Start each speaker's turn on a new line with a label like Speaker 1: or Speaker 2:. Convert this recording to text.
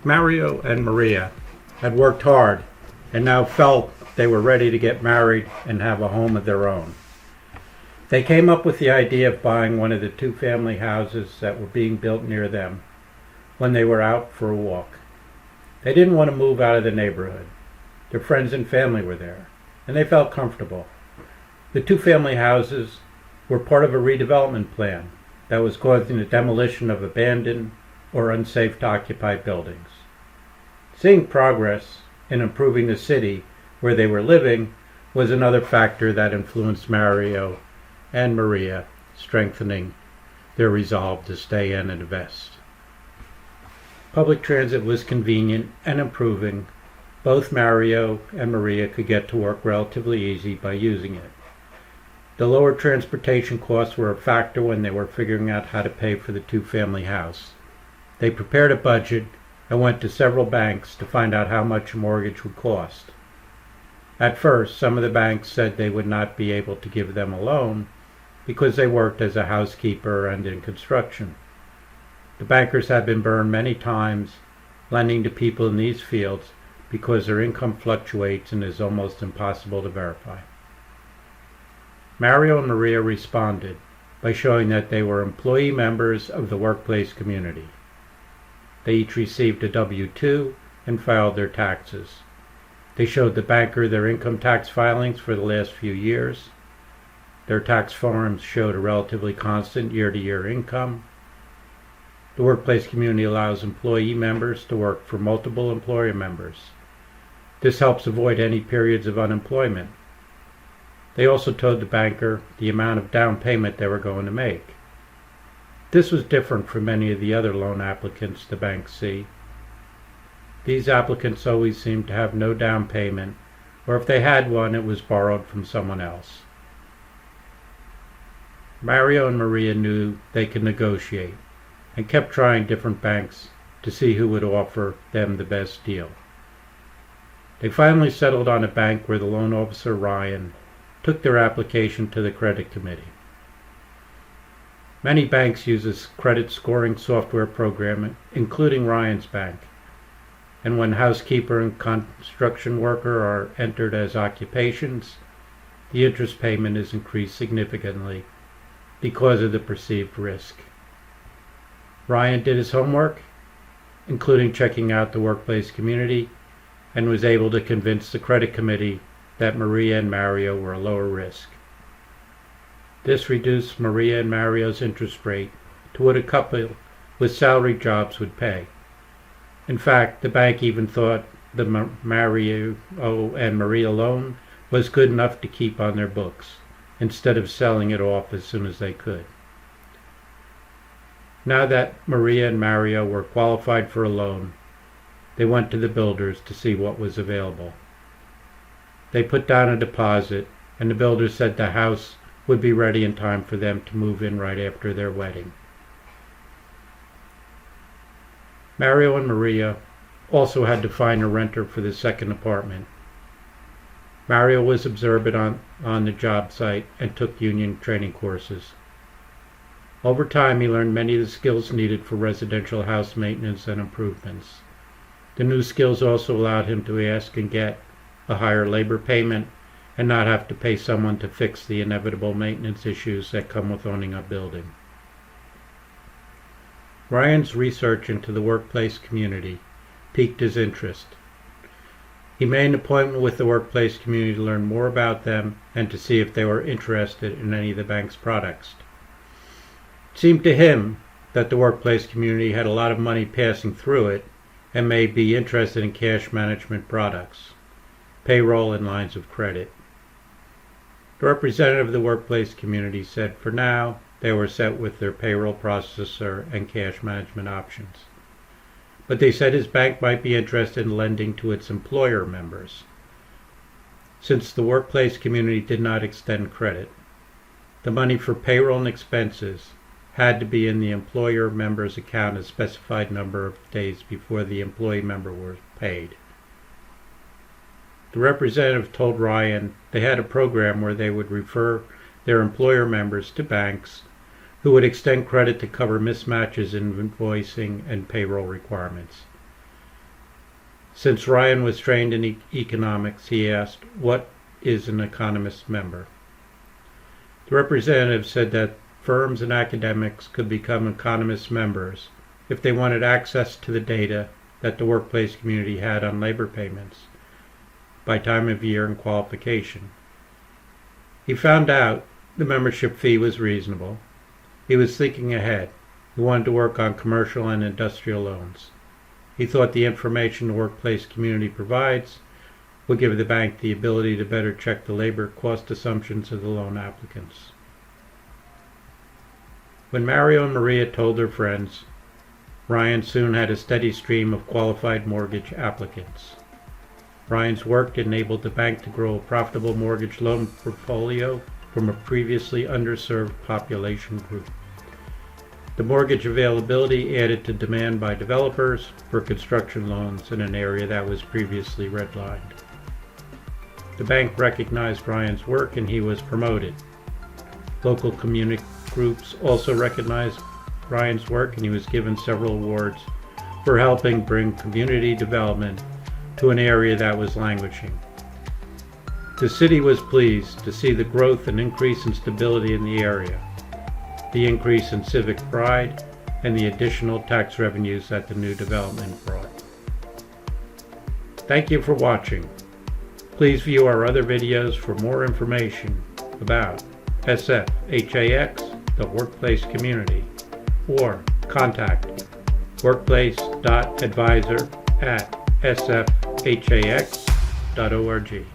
Speaker 1: Mario and Maria had worked hard and now felt they were ready to get married and have a home of their own. They came up with the idea of buying one of the two family houses that were being built near them when they were out for a walk. They didn't want to move out of the neighborhood. Their friends and family were there, and they felt comfortable. The two family houses were part of a redevelopment plan that was causing the demolition of abandoned or unsafe to occupy buildings. Seeing progress in improving the city where they were living was another factor that influenced Mario and Maria, strengthening their resolve to stay in and invest. Public transit was convenient and improving. Both Mario and Maria could get to work relatively easy by using it. The lower transportation costs were a factor when they were figuring out how to pay for the two-family house. They prepared a budget and went to several banks to find out how much a mortgage would cost. At first, some of the banks said they would not be able to give them a loan because they worked as a housekeeper and in construction. The bankers had been burned many times lending to people in these fields because their income fluctuates and is almost impossible to verify. Mario and Maria responded by showing that they were employee members of the workplace community. They each received a W-2 and filed their taxes. They showed the banker their income tax filings for the last few years. Their tax forms showed a relatively constant year-to-year income. The workplace community allows employee members to work for multiple employer members. This helps avoid any periods of unemployment. They also told the banker the amount of down payment they were going to make. This was different from many of the other loan applicants the banks see. These applicants always seemed to have no down payment, or if they had one, it was borrowed from someone else. Mario and Maria knew they could negotiate and kept trying different banks to see who would offer them the best deal. They finally settled on a bank where the loan officer, Ryan, took their application to the credit committee. Many banks use this credit scoring software program, including Ryan's bank, and when housekeeper and construction worker are entered as occupations, the interest payment is increased significantly because of the perceived risk. Ryan did his homework, including checking out the workplace community, and was able to convince the credit committee that Maria and Mario were a lower risk. This reduced Maria and Mario's interest rate to what a couple with salary jobs would pay. In fact, the bank even thought the Mario and Maria loan was good enough to keep on their books, instead of selling it off as soon as they could. Now that Maria and Mario were qualified for a loan, they went to the builders to see what was available. They put down a deposit, and the builder said the house would be ready in time for them to move in right after their wedding. Mario and Maria also had to find a renter for the second apartment. Mario was observant on the job site and took union training courses. Over time, he learned many of the skills needed for residential house maintenance and improvements. The new skills also allowed him to ask and get a higher labor payment and not have to pay someone to fix the inevitable maintenance issues that come with owning a building. Ryan's research into the workplace community piqued his interest. He made an appointment with the workplace community to learn more about them and to see if they were interested in any of the bank's products. It seemed to him that the workplace community had a lot of money passing through it and may be interested in cash management products, payroll, and lines of credit. The representative of the workplace community said for now they were set with their payroll processor and cash management options. But they said his bank might be interested in lending to its employer members. Since the workplace community did not extend credit, the money for payroll and expenses had to be in the employer member's account a specified number of days before the employee member was paid. The representative told Ryan they had a program where they would refer their employer members to banks who would extend credit to cover mismatches in invoicing and payroll requirements. Since Ryan was trained in economics, he asked, "What is an economist member?" The representative said that firms and academics could become economist members if they wanted access to the data that the workplace community had on labor payments by time of year and qualification. He found out the membership fee was reasonable. He was thinking ahead. He wanted to work on commercial and industrial loans. He thought the information the workplace community provides would give the bank the ability to better check the labor cost assumptions of the loan applicants. When Mario and Maria told their friends, Ryan soon had a steady stream of qualified mortgage applicants. Ryan's work enabled the bank to grow a profitable mortgage loan portfolio from a previously underserved population group. The mortgage availability added to demand by developers for construction loans in an area that was previously redlined. The bank recognized Ryan's work and he was promoted. Local community groups also recognized Ryan's work and he was given several awards for helping bring community development to an area that was languishing. The city was pleased to see the growth and increase in stability in the area, the increase in civic pride, and the additional tax revenues that the new development brought. Thank you for watching. Please view our other videos for more information about SFHAX, the workplace community, or contact workplace.advisor@sfhax.org.